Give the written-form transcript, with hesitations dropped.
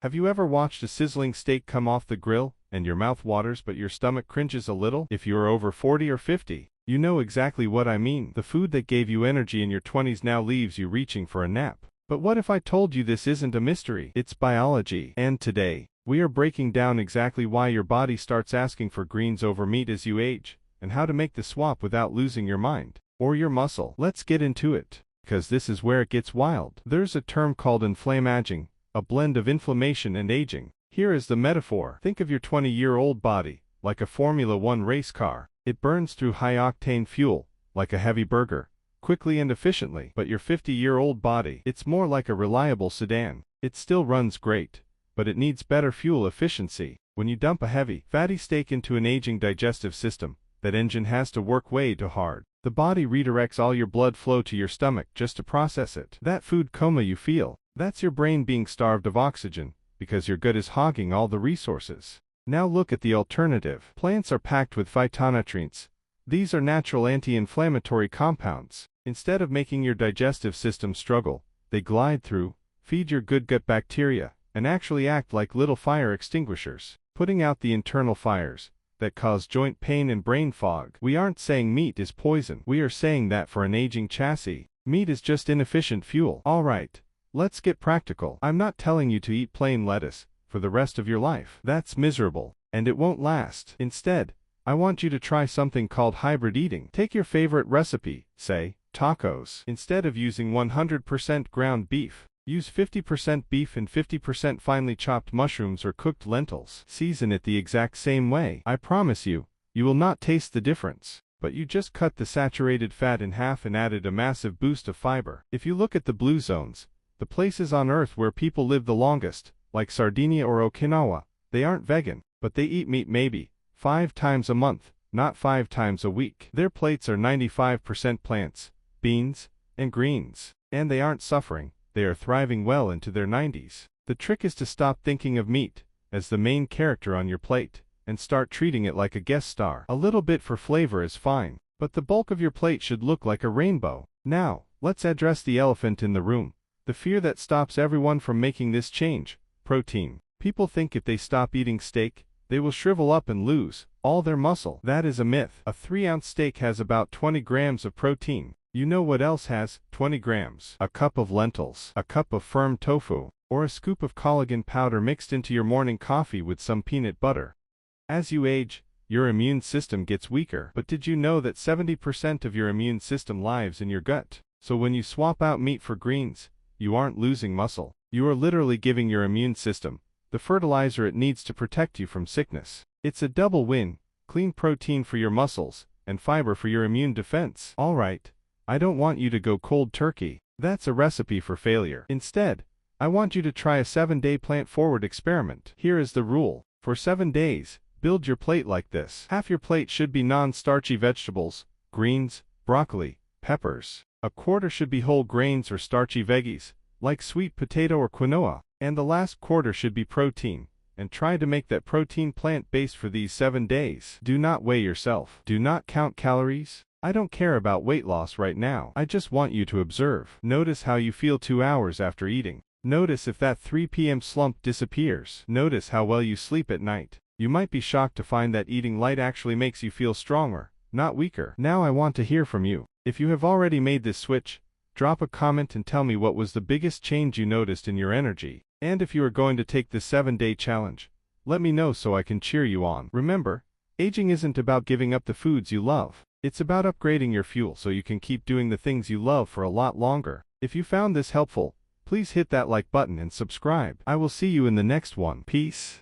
Have you ever watched a sizzling steak come off the grill, and your mouth waters but your stomach cringes a little? If you're over 40 or 50, you know exactly what I mean. The food that gave you energy in your 20s now leaves you reaching for a nap. But what if I told you this isn't a mystery? It's biology. And today, we are breaking down exactly why your body starts asking for greens over meat as you age, and how to make the swap without losing your mind or your muscle. Let's get into it, because this is where it gets wild. There's a term called inflammaging, a blend of inflammation and aging. Here is the metaphor. Think of your 20-year-old body like a Formula One race car. It burns through high-octane fuel, like a heavy burger, quickly and efficiently. But your 50-year-old body, it's more like a reliable sedan. It still runs great, but it needs better fuel efficiency. When you dump a heavy, fatty steak into an aging digestive system, that engine has to work way too hard. The body redirects all your blood flow to your stomach just to process it. That food coma you feel, that's your brain being starved of oxygen, because your gut is hogging all the resources. Now look at the alternative. Plants are packed with phytonutrients. These are natural anti-inflammatory compounds. Instead of making your digestive system struggle, they glide through, feed your good gut bacteria, and actually act like little fire extinguishers, putting out the internal fires that cause joint pain and brain fog. We aren't saying meat is poison. We are saying that for an aging chassis, meat is just inefficient fuel. Alright, let's get practical. I'm not telling you to eat plain lettuce for the rest of your life. That's miserable, and it won't last. Instead, I want you to try something called hybrid eating. Take your favorite recipe, say, tacos. Instead of using 100% ground beef, use 50% beef and 50% finely chopped mushrooms or cooked lentils. Season it the exact same way. I promise you, you will not taste the difference, but you just cut the saturated fat in half and added a massive boost of fiber. If you look at the blue zones, the places on Earth where people live the longest, like Sardinia or Okinawa, they aren't vegan, but they eat meat maybe 5 times a month, not 5 times a week. Their plates are 95% plants, beans, and greens, and they aren't suffering. They are thriving well into their 90s. The trick is to stop thinking of meat as the main character on your plate, and start treating it like a guest star. A little bit for flavor is fine, but the bulk of your plate should look like a rainbow. Now, let's address the elephant in the room, the fear that stops everyone from making this change: protein. People think if they stop eating steak, they will shrivel up and lose all their muscle. That is a myth. A 3-ounce steak has about 20 grams of protein. You know what else has 20 grams? A cup of lentils, a cup of firm tofu, or a scoop of collagen powder mixed into your morning coffee with some peanut butter. As you age, your immune system gets weaker. But did you know that 70% of your immune system lives in your gut? So when you swap out meat for greens, you aren't losing muscle. You are literally giving your immune system the fertilizer it needs to protect you from sickness. It's a double win: clean protein for your muscles, and fiber for your immune defense. Alright, I don't want you to go cold turkey. That's a recipe for failure. Instead, I want you to try a 7-day plant-forward experiment. Here is the rule. For 7 days, build your plate like this. Half your plate should be non-starchy vegetables, greens, broccoli, peppers. A quarter should be whole grains or starchy veggies, like sweet potato or quinoa. And the last quarter should be protein, and try to make that protein plant-based for these 7 days. Do not weigh yourself. Do not count calories. I don't care about weight loss right now. I just want you to observe. Notice how you feel 2 hours after eating. Notice if that 3 p.m. slump disappears. Notice how well you sleep at night. You might be shocked to find that eating light actually makes you feel stronger, not weaker. Now I want to hear from you. If you have already made this switch, drop a comment and tell me what was the biggest change you noticed in your energy. And if you are going to take this 7-day challenge, let me know so I can cheer you on. Remember, aging isn't about giving up the foods you love. It's about upgrading your fuel so you can keep doing the things you love for a lot longer. If you found this helpful, please hit that like button and subscribe. I will see you in the next one. Peace.